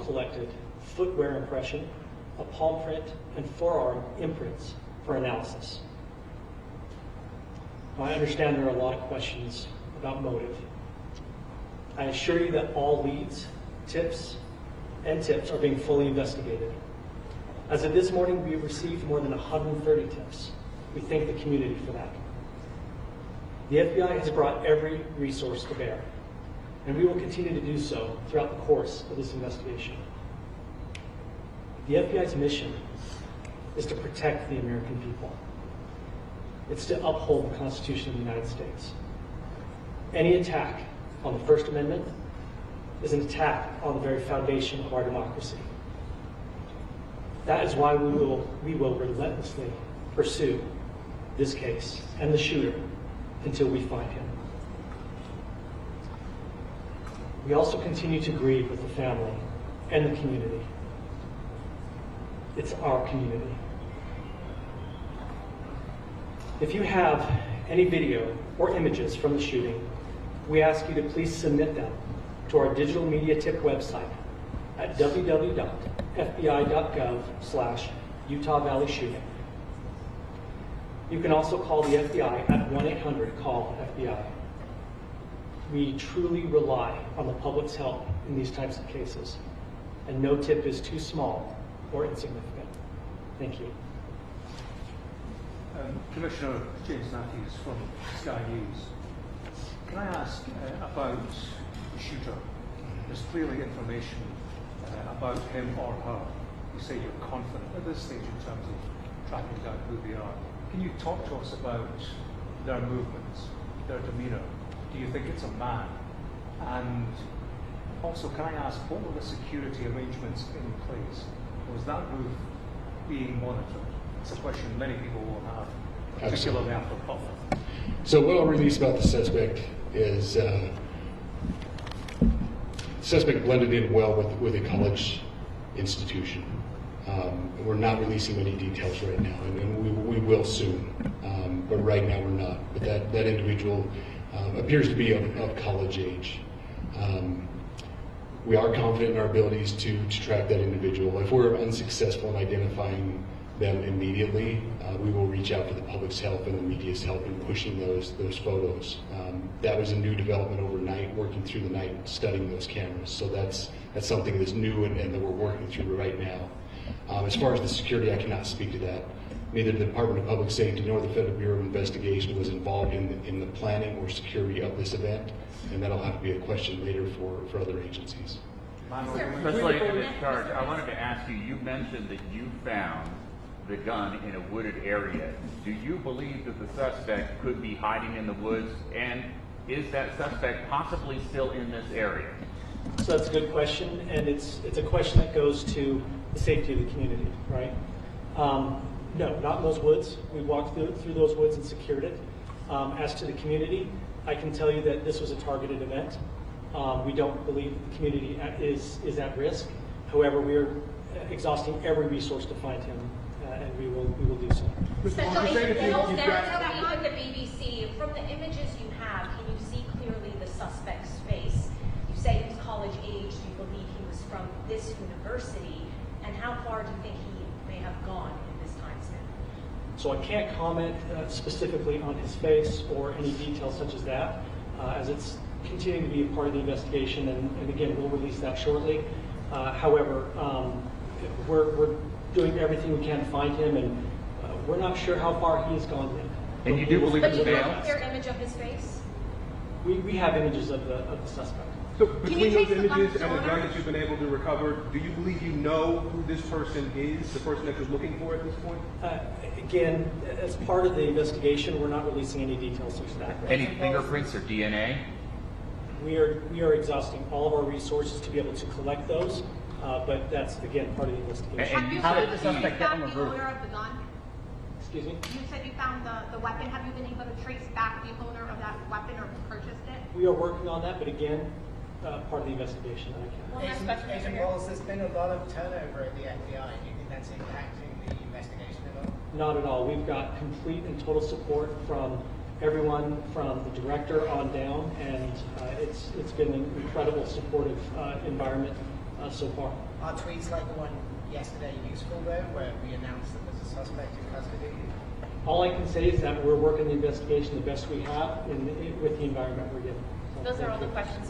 collected footwear impression, a palm print, and forearm imprints for analysis. Now, I understand there are a lot of questions about motive. I assure you that all leads, tips are being fully investigated. As of this morning, we have received more than 130 tips. We thank the community for that. The FBI has brought every resource to bear, and we will continue to do so throughout the course of this investigation. The FBI's mission is to protect the American people. It's to uphold the Constitution of the United States. Any attack on the First Amendment is an attack on the very foundation of our democracy. That is why we will relentlessly pursue this case and the shooter until we find him. We also continue to grieve with the family and the community. It's our community. If you have any video or images from the shooting, we ask you to please submit them to our digital media tip website at www.fbi.gov/Utah Valley Shooting. You can also call the FBI at 1-800-CALL-FBI. We truly rely on the public's help in these types of cases, and no tip is too small or insignificant. Thank you. Commissioner James Matthews from Sky News. Can I ask about the shooter? There's clearly information about him or her. You say you're confident at this stage in terms of tracking down who they are. Can you talk to us about their movements, their demeanour? Do you think it's a man? And also, can I ask, what were the security arrangements in place? Was that roof being monitored? It's a question many people will have, particularly after Butler. So what I'll release about the suspect is suspect blended in well with a college institution. We're not releasing any details right now, and we will soon. But right now we're not. But that individual appears to be of college age. We are confident in our abilities to track that individual. If we're unsuccessful in identifying them immediately, we will reach out for the public's help and the media's help in pushing those photos. That was a new development overnight, working through the night, studying those cameras. So that's something that's new and that we're working through right now. As far as the security, I cannot speak to that. Neither the Department of Public Safety nor the Federal Bureau of Investigation was involved in the planning or security of this event, and that'll have to be a question later for other agencies. Especially in this charge, I wanted to ask you, you mentioned that you found the gun in a wooded area. Do you believe that the suspect could be hiding in the woods, and is that suspect possibly still in this area? So that's a good question, and it's a question that goes to the safety of the community, right? No, not in those woods. We walked through those woods and secured it. As to the community, I can tell you that this was a targeted event. We don't believe the community is at risk. However, we are exhausting every resource to find him, and we will do so. So the BBC, from the images you have, can you see clearly the suspect's face? You say he was college age. Do you believe he was from this university? And how far do you think he may have gone in this time span? So I can't comment specifically on his face or any details such as that, as it's continuing to be a part of the investigation, and again, we'll release that shortly. However, we're doing everything we can to find him, and we're not sure how far he has gone yet. And you do believe it's But you male? have a clear image of his face? We have images of the suspect. So between those images and the gun that you've been able to recover, do you believe you know who this person is, the person that you're looking for at this point? Again, as part of the investigation, we're not releasing any details such as that. Any fingerprints or DNA? We are exhausting all of our resources to be able to collect those, but that's, again, part of the investigation. And how did the suspect get on the the roof? owner of the gun? Excuse me? You said you found the weapon. Have you been able to trace back the owner of that weapon or who purchased it? We are working on that, but again, part of the investigation that I can't. Agent Wallace, there's been a lot of turnover at the FBI. Do you think that's impacting the investigation at all? Not at all. We've got complete and total support from everyone from the director on down, and it's been an incredible supportive environment so far. Are tweets like the one yesterday useful though, where we announced that there's a suspect in custody? All I can say is that we're working the investigation the best we have with the environment we're given. So Those are all the questions